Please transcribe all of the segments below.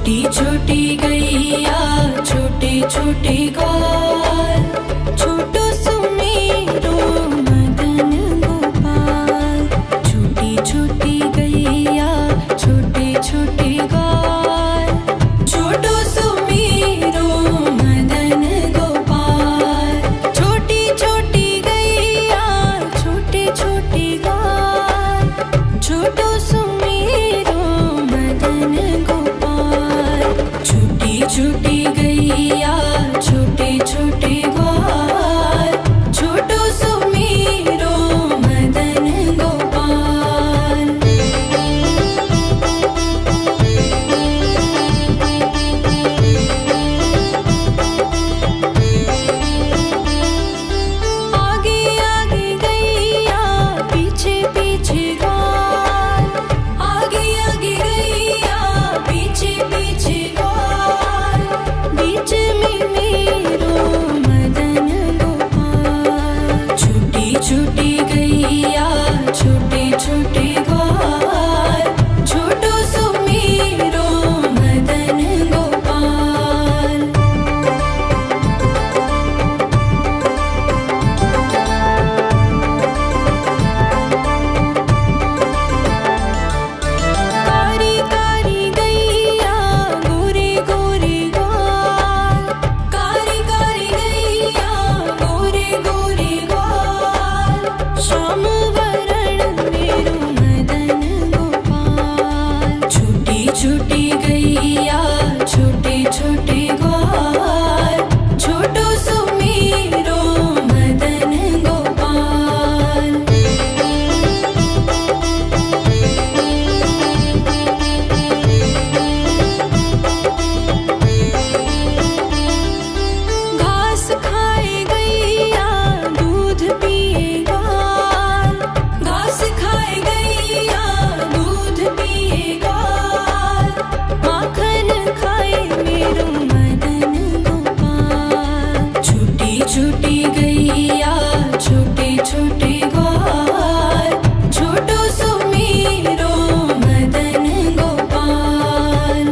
छोटी छोटी गैया छोटे छोटे ग्वाल, छोटो सुमेरो मदन गोपाल। छोटी छोटी गैया छोटे छोटे ग्वाल, छोटो सुमेरो मदन गोपाल। छोटी छोटी गैया छोटे छोटे ग्वाल, छोटो सुमेरो मदन गोपाल। छोटी छोटी गैया छोटे छोटे ग्वाल, छोटो सुमेरो मदन गोपाल। आगे आगे गैया पीछे पीछे ग्वाल, आगे आगे गैया पीछे पीछे ग्वाल। बीच में मेरो मदन गोपाल। छोटी छोटी गैया छोटे छोटे ग्वाल, छोटो सुमेरो मदन गोपाल। कारी कारी गैया गोरे गोरे ग्वाल, कारी कारी गैया गोरे गोरे ग्वाल। श्याम वरण मेरो मदन गोपाल। छोटी छोटी गैया छोटे छोटे ग्वाल, छोटो सुमेरो मदन गोपाल। घास खाए गैया दूध पिए ग्वाल, घास खाए गैया दूध पिए ग्वाल। माखन खाए मेरो मदन गोपाल। छोटी छोटी गैया छोटे छोटे ग्वाल, छोटो सुमेरो मदन गोपाल।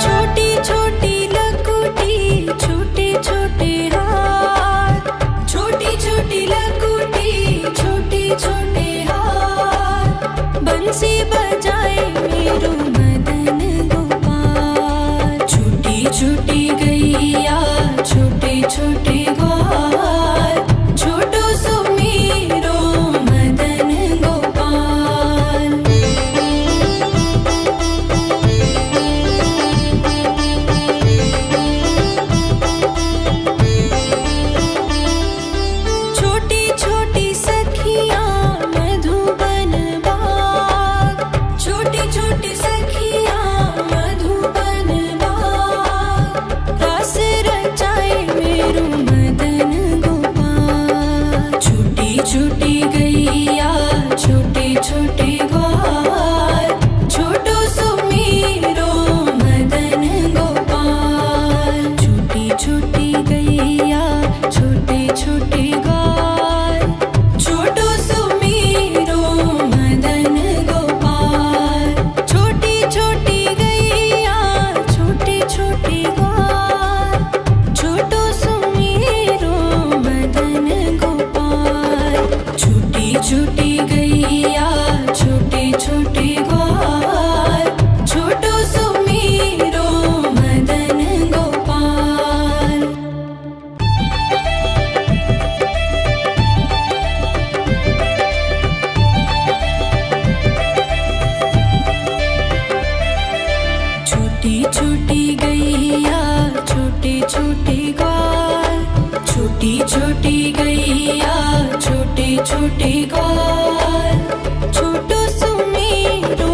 छोटी छोटी लकुटी छोटे छोटे हाथ, छोटी छोटी लकुटी छोटे छोटे हाथ। बंसी बजाए मेरो मदन गोपाल। छोटी छोटी गैया छोटे छोटे ग्वाल, छोटो सुमेरो मदन गोपाल। छोटी छोटी सखियाँ मधुबन बाग, छोटी छोटी सखियाँ मधुबन बाग। रास रचाए मेरो मदन गोपाल। छोटी छोटी गैया छोटे छोटे ग्वाल, छोटो सुमेरो मदन गोपाल। छोटी छोटी गैया छोटे छोटे ग्वाल, छोटो सुमेरो मदन गोपाल। छोटी छोटी गैया छोटे छोटे ग्वाल, छोटो सुमेरो मदन गोपाल। छोटी छोटी गैया छोटे छोटे ग्वाल, छोटो सुमेरो मदन गोपाल। छोटी छोटी गैया छोटे छोटे ग्वाल, छोटी छोटी गैया छोटे छोटे ग्वाल, छोटो सुमेरो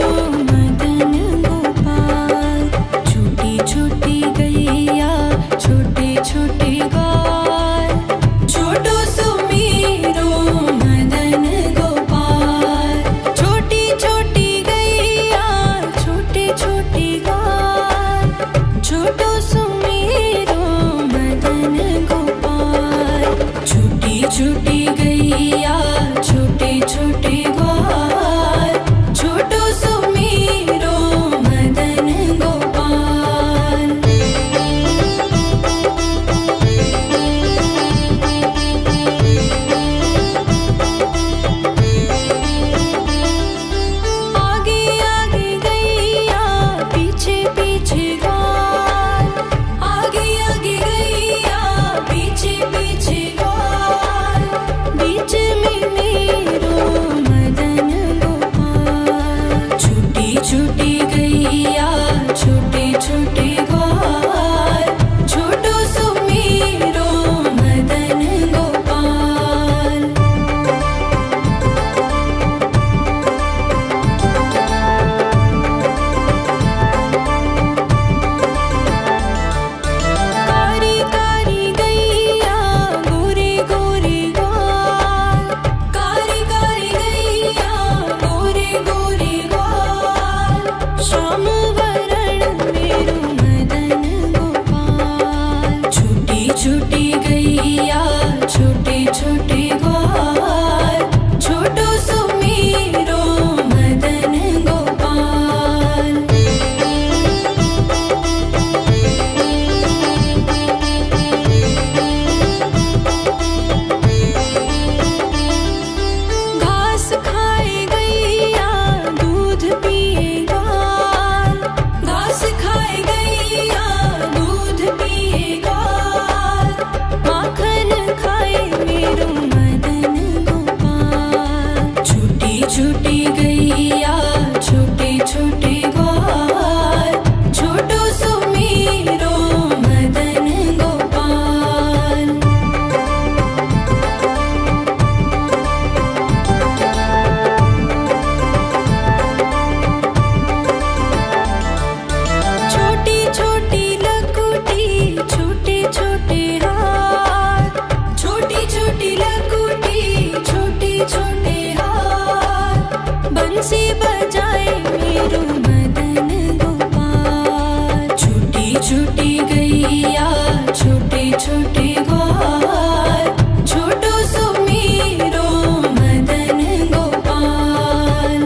मदन गोपाल। छोटी छोटी गैया छोटे छोटे ग्वाल, छोटो सुमेरो मदन गोपाल। छोटी छोटी गैया छोटे छोटे ग्वाल, छोटो सुमेरो मदन गोपाल। छूटी गैया छोटे छोटे ग्वाल छोटो सुमेरो मदन गोपाल। आगे आगे गैया पीछे पीछे ग्वाल आगे आगे गैया पीछे पीछे ग्वाल बीच में मेरो मदन गोपाल। छूटी छूटी गैया छोटे छोटे ग्वाल छोटो सुमेरो मदन गोपाल। कारी कारी गैया गोरे गोरे ग्वाल कारी कारी गैया गोरे गोरे ग्वाल श्याम वरण मेरो मदन गोपाल। छूटी छूटी गैया छोटे छोटे ग्वाल छोटो सुमेरो मदन गोपाल। घास खाए गैया दूध पिए ग्वाल घास खाए गैया दूध पिए ग्वाल माखन खाए मेरो मदन गोपाल। छूटी छूटी गैया छोटे छोटे ग्वाल छोटो सुमेरो मदन गोपाल। छोटी छोटी लकुटी छोटे छोटे हाथ छोटी छोटी लकुटी छोटे छोटे हाथ बंसी बजाए मेरो मदन गोपाल। छूटी छूटी गैया छोटे छोटे ग्वाल छोटो सुमेरो मदन गोपाल।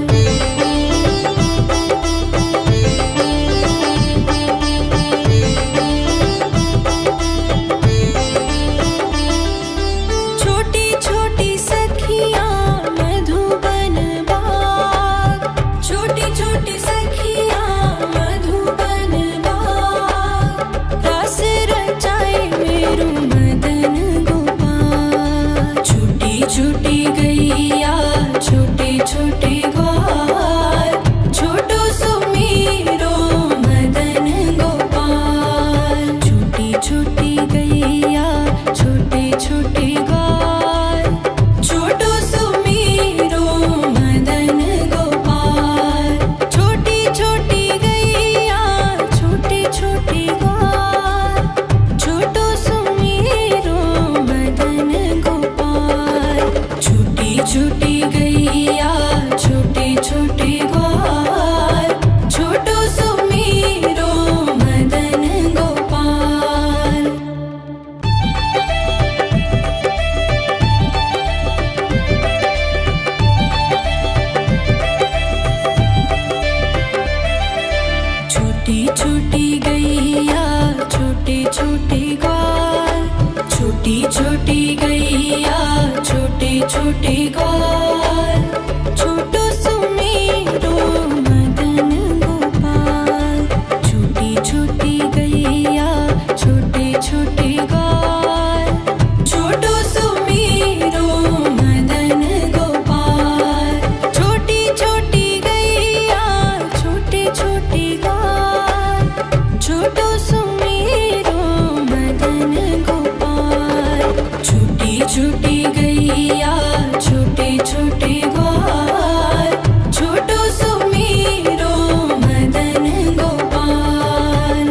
छोटी छोटी सखियाँ मधुबन बाग छोटी छोटी सखियाँ मधुबन बाग रस रचाए मेरो मदन गोपाल। छूटी छूटी गैया छोटे छोटे ग्वाल छोटो सुमेरो मदन गोपाल। छूटी छूटी गैया छोटे छोटे ग्वाल छोटो सुमेरो मदन गोपाल। छोटी छोटी गैया छोटे छोटे ग्वाल छोटो सुमेरो मदन गोपाल। छूटी छूटी गैया छोटे छोटे ग्वाल छोटो सुमेरो मदन गोपाल। छोटी छोटी गैया छोटे छोटे ग्वाल छोटी छोटी गैया छोटे छोटे ग्वाल छोटो सुमेरो मदन गोपाल। छोटी छोटी गैया छोटे छोटे ग्वाल छोटो सुमेरो मदन गोपाल। छोटी छोटी गैया छोटे छोटे ग्वाल छोटो सुमेरो मदन गोपाल। छूटी छूटी गैया छोटे छोटे ग्वाल छोटो सुमेरो मदन गोपाल।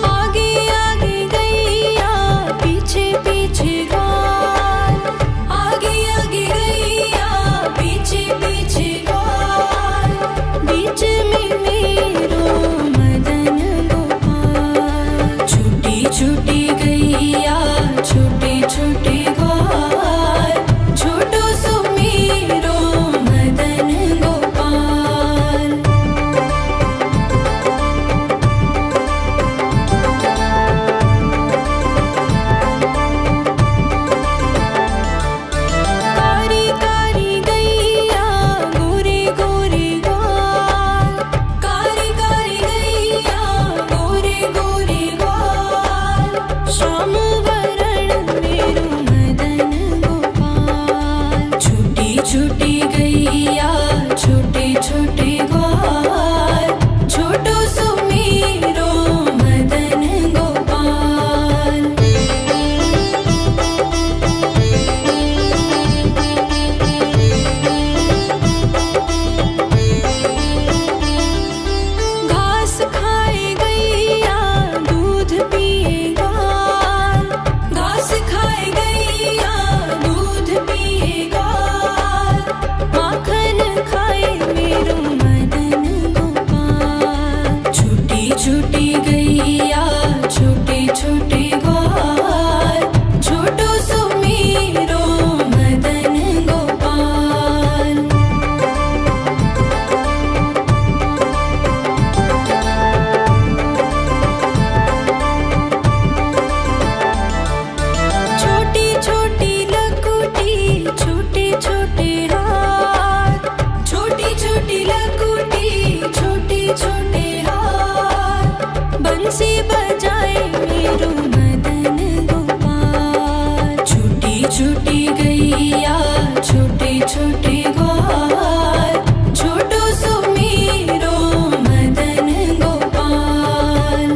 आगे आगे गैया पीछे पीछे ग्वाल आगे आगे गैया पीछे पीछे ग्वाल छोटे ग्वाल, छोटो सुमीरो मदन गोपाल। घास खाए गैया दूध पिए ग्वाल, घास खाए गैया दूध पिए ग्वाल, माखन खाए मेरो मदन गोपाल। छोटी छोटी गैया छोटे छोटे ग्वाल, छोटो सुमीरो मदन गोपाल। छोटी छोटी लकुटी छोटे छोटे हाथ, छोटी छोटी लकुटी छोटे छोटे हाथ, बंसी बजाए मेरो मदन गोपाल। छोटी छोटी गैया छोटे छोटे ग्वाल, छोटो सुमीरो मदन गोपाल।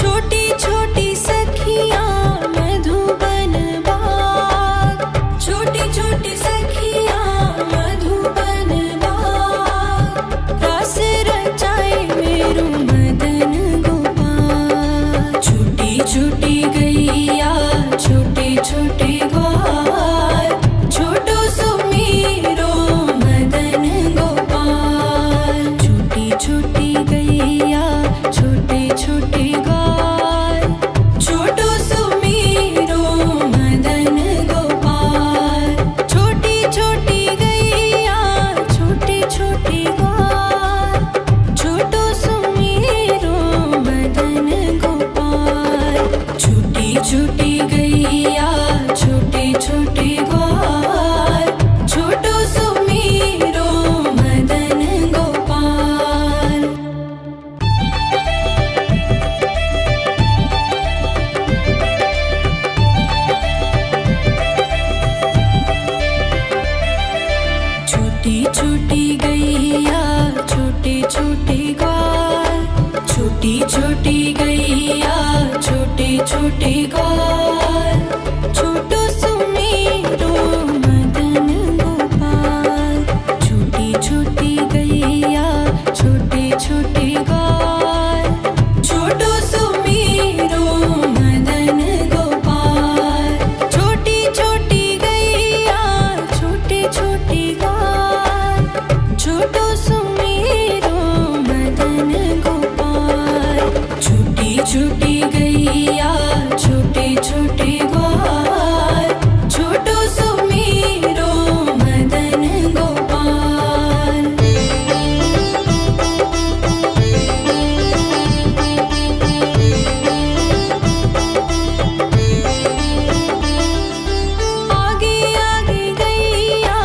छोटी छोटी सखियाँ मधुबन बाग, छोटी छोटी सखियाँ मधुबन बाग, रास रचाए मेरो मदन गोपाल। छोटी छोटी गैया छोटे छोटे ग्वाल, छोटो सुमीरो मदन गोपाल। छोटी छोटी गैया छोटे छोटे ग्वाल, छोटो सुमीरो मदन गोपाल। छोटी छोटी गैया छोटे छोटे ग्वाल, छोटो सुमीरो मदन गोपाल। छोटी छोटी गैया छोटे छोटे ग्वाल, छोटो सुमीरो मदन गोपाल। छोटी छोटी गैया छोटे छोटे ग्वाल, छोटी छोटी गैया छोटे छोटे ग्वाल, छोटो सुमीरो मदन गोपाल। छोटी छोटी गैया छोटे छोटे ग्वाल, छोटो सुमीरो मदन गोपाल। छोटी छोटी गैया छोटे छोटे ग्वाल, छोटो सुमीरो मदन गोपाल। छोटी छोटी गैया छोटे छोटे ग्वाल, छोटो सुमीरो मदन गोपाल। आगे आगे गैया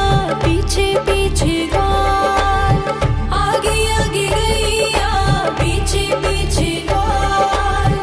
पीछे पीछे ग्वाल, आगे आगे गैया पीछे पीछे ग्वाल,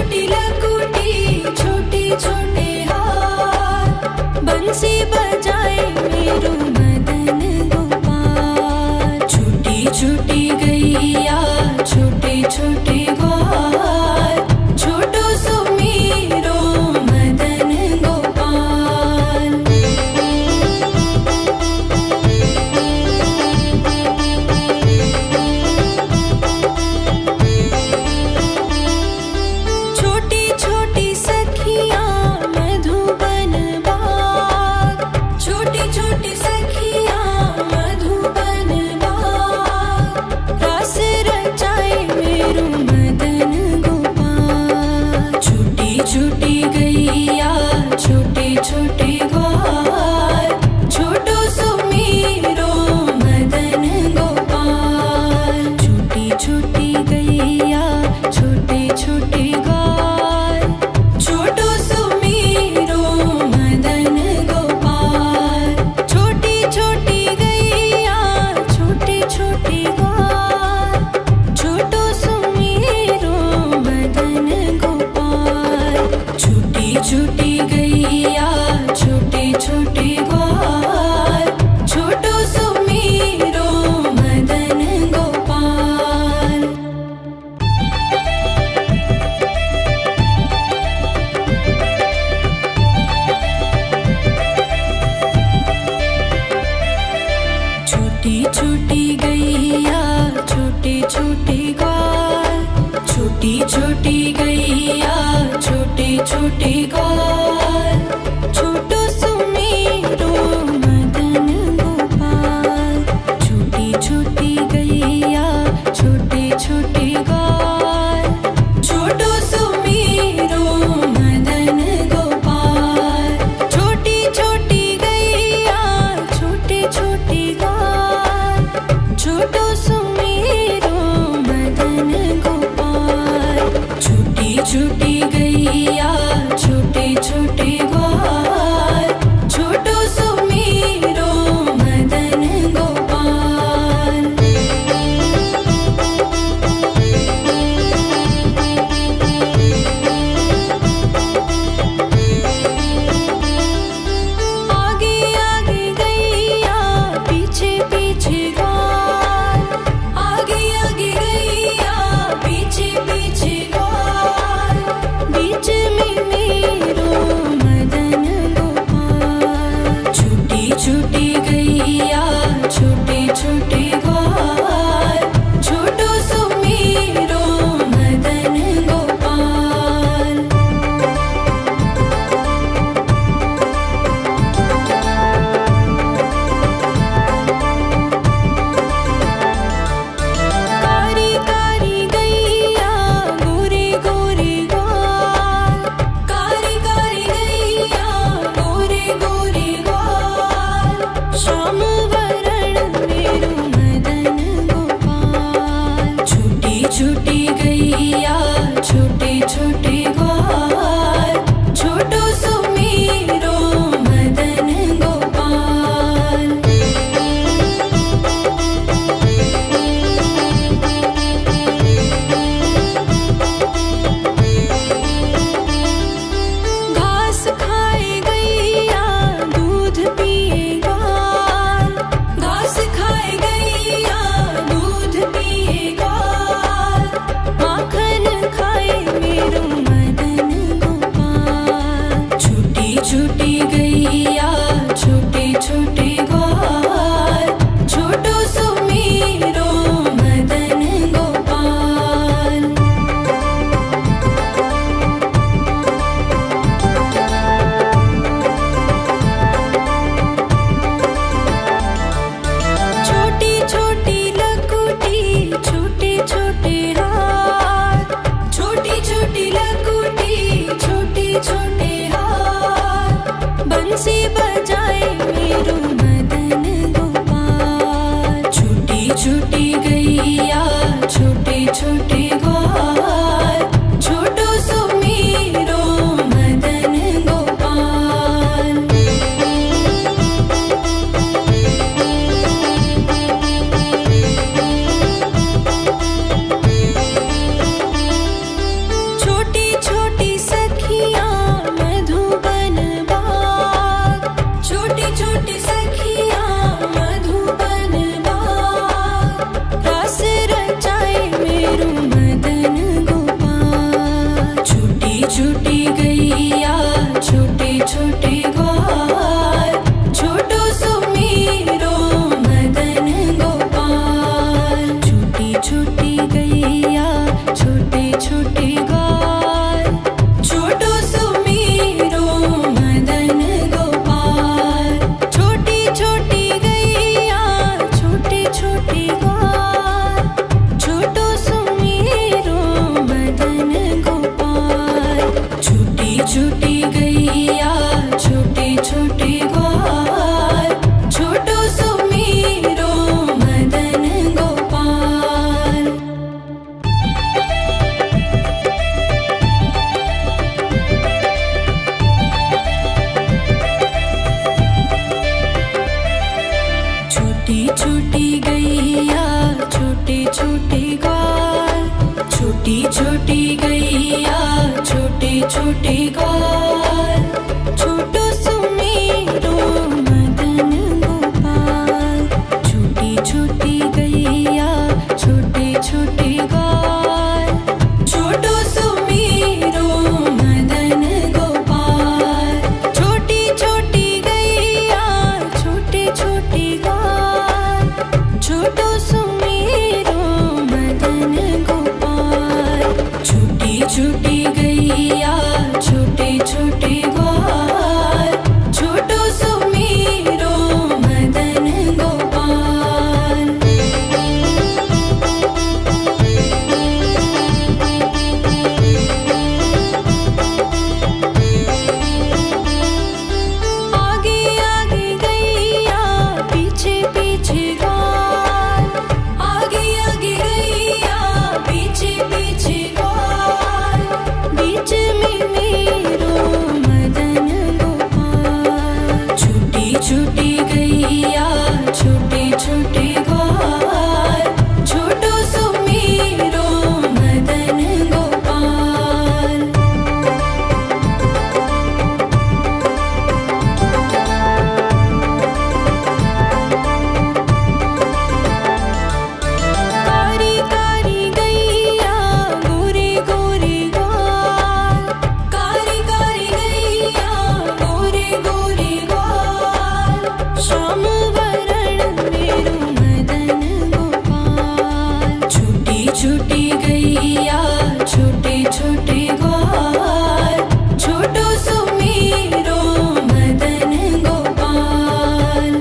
छोटी लकुटी छोटे छोटे हाथ बंसी बजाए मेरो मदन गोपाल। छोटी छोटी गैया छोटे छोटे ग्वाल छोटो सो मेरो मदन गोपाल। छोटी छोटी सखियाँ मधुबन बाग छोटी छोटी सखियाँ मधुबन बाग रास रचाए मेरो मदन गोपाल। छोटी छोटी गैया छोटे छोटे ग्वाल छोटो सो मेरो मदन गोपाल। छोटी छोटी गैया छोटे छोटे ग्वाल छोटो सो मेरो मदन गोपाल। छोटी छोटी गैया छोटे छोटे ग्वाल छोटो सो मेरो मदन गोपाल। छोटी छोटी गैया छोटे छोटे ग्वाल छोटो सो मेरो मदन गोपाल। छोटी छोटी गैया छोटे छोटे ग्वाल छोटी छोटी गैया छोटे छोटे ग्वाल छोटो सो मेरो मदन गोपाल। छोटी छोटी गैया छोटे छोटे ग्वाल छोटो सो मेरो मदन गोपाल। छोटी छोटी गैया छोटे छोटे ग्वाल छोटो सो मेरो मदन गोपाल। छोटी छोटी गैया छोटे छोटे छोटी गैया छोटे छोटे ग्वाल, छोटो सुमेरो मदन गोपाल। छोटी छोटी गैया छोटे छोटे ग्वाल, छोटो सुमेरो मदन गोपाल। छोटी छोटी गैया छोटे छोटे ग्वाल, छोटो सुमेरो मदन गोपाल। छोटी छोटी गैया छोटे छोटे ग्वाल, छोटो सुमेरो मदन गोपाल। छोटी छोटी गैया छोटे छोटे ग्वाल, छोटी छोटी गैया छोटे छोटे ग्वाल, छोटो सुमेरो मदन गोपाल। छोटी छोटी गैया छोटे छोटे ग्वाल, छोटो सुमेरो मदन गोपाल। छोटी छोटी गैया छोटे छोटे ग्वाल, छोटो सुमेरो मदन गोपाल। छोटी छोटी गैया छोटे छोटे ग्वाल, छोटो सुमेरो मदन गोपाल। आगे आगे गैया पीछे पीछे ग्वाल, आगे आगे गैया पीछे पीछे ग्वाल। बीच में मेरो मदन गोपाल। छोटी छोटी गैया छोटे छोटे ग्वाल, छोटो सुमेरो मदन गोपाल। कारी कारी गैया गोरे गोरे ग्वाल, कारी कारी गैया गोरे गोरे ग्वाल। श्याम वरण मेरो मदन गोपाल। छोटी छोटी गैया छोटे छोटे ग्वाल, छोटो सुमेरो मदन गोपाल।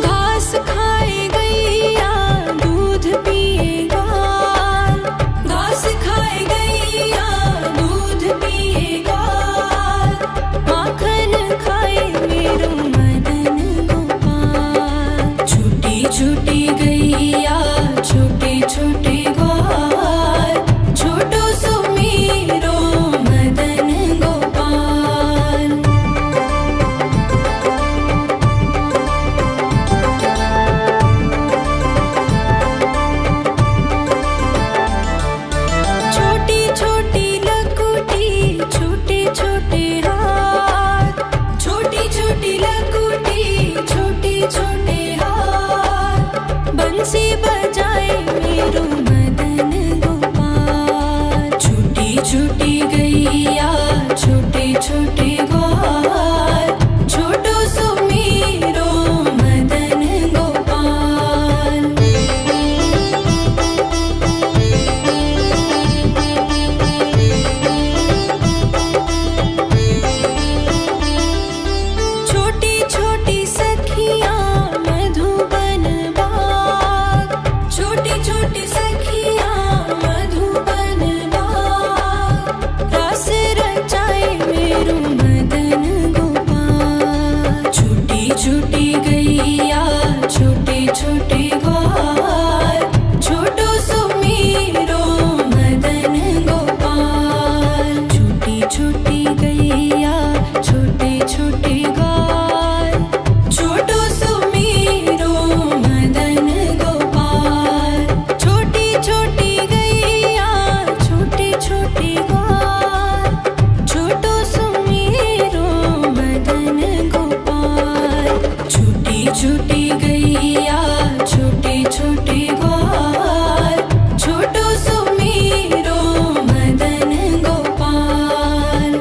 घास खाए गैया दूध पिए ग्वाल, घास खाए गैया दूध पिए ग्वाल। माखन खाए मेरो मदन गोपाल। छोटी छोटी गैया छोटे छोटे ग्वाल, छोटो सुमेरो मदन गोपाल। छोटी छोटी लकुटी छोटे छोटे हाथ, छोटी छोटी लकुटी छोटे छोटे हाथ। बंसी बजाए मेरो मदन गोपाल। छोटी छोटी गैया छोटे छोटे ग्वाल, छोटो सुमेरो मदन गोपाल। छोटी छोटी सखियाँ मधुबन बाग, छोटी छोटी सखियाँ मधुबन बाग। रास रचाए मेरो मदन गोपाल। छोटी छोटी गैया छोटे छोटे ग्वाल, छोटो सुमेरो मदन गोपाल। छोटी छोटी गैया छोटे छोटे ग्वाल, छोटो सुमेरो मदन गोपाल। छोटी छोटी गैया छोटे छोटे ग्वाल, छोटो सुमेरो मदन गोपाल। छोटी छोटी गैया छोटे छोटे ग्वाल, छोटो सुमेरो मदन गोपाल।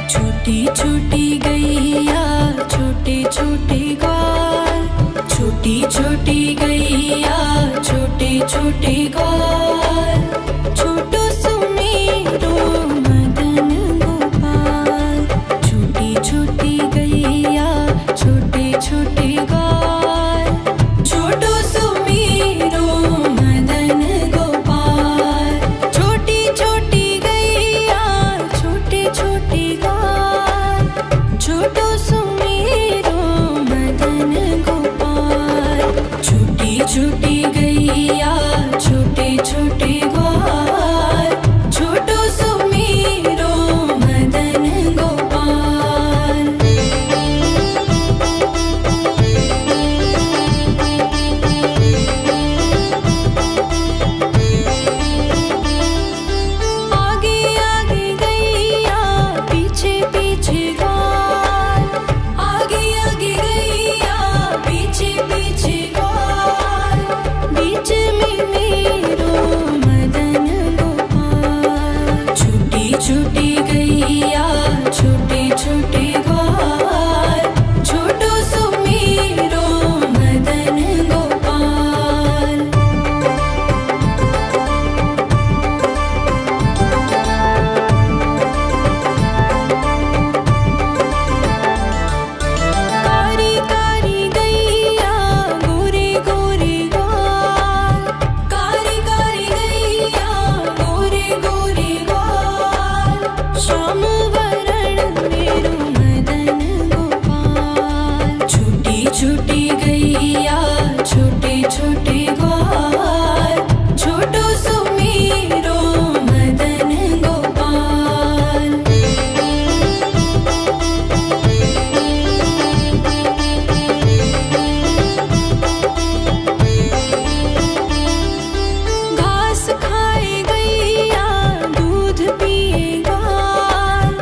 छोटी छोटी गैया छोटे छोटे ग्वाल, छोटी छोटी गैया छोटे छोटे ग्वाल, छोटो सुमेरो मदन गोपाल। छोटी छोटी गैया छोटे छोटे ग्वाल, छोटो सुमेरो मदन गोपाल। छोटी छोटी गैया छोटे छोटे ग्वाल, छोटो सुमेरो मदन गोपाल। छोटी छोटी गैया छोटे छोटे ग्वाल, छोटो सुमेरो मदन गोपाल। आगे आगे गैया पीछे पीछे ग्वाल, आगे आगे गैया पीछे पीछे ग्वाल, बीच में मेरो मदन गोपाल। छोटी छोटी गैया छोटे छोटे ग्वाल, छोटो सुमेरो मदन गोपाल। कारी कारी गैया गोरे गोरे ग्वाल, कारी कारी गैया गोरे गोरे ग्वाल, श्याम वरण मेरो मदन गोपाल। छोटी छोटी गैया छोटे छोटे ग्वाल, छोटो सुमेरो मदन गोपाल। घास खाए गैया दूध पिए ग्वाल,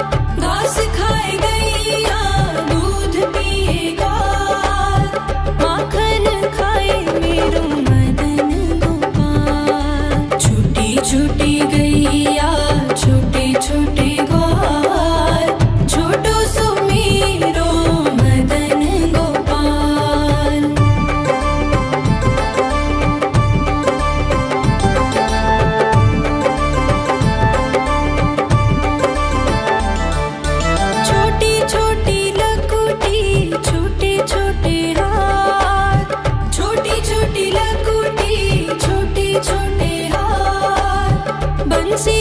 घास खाए गैया दूध पिए ग्वाल, माखन खाए मेरो मदन गोपाल। छोटी छोटी गैया छोटे छोटे ग्वाल, छोटो सुमेरो मदन गोपाल। छोटी छोटी लकुटी छोटे छोटे हाथ, छोटी छोटी लकुटी छोटे छोटे हाथ, बंसी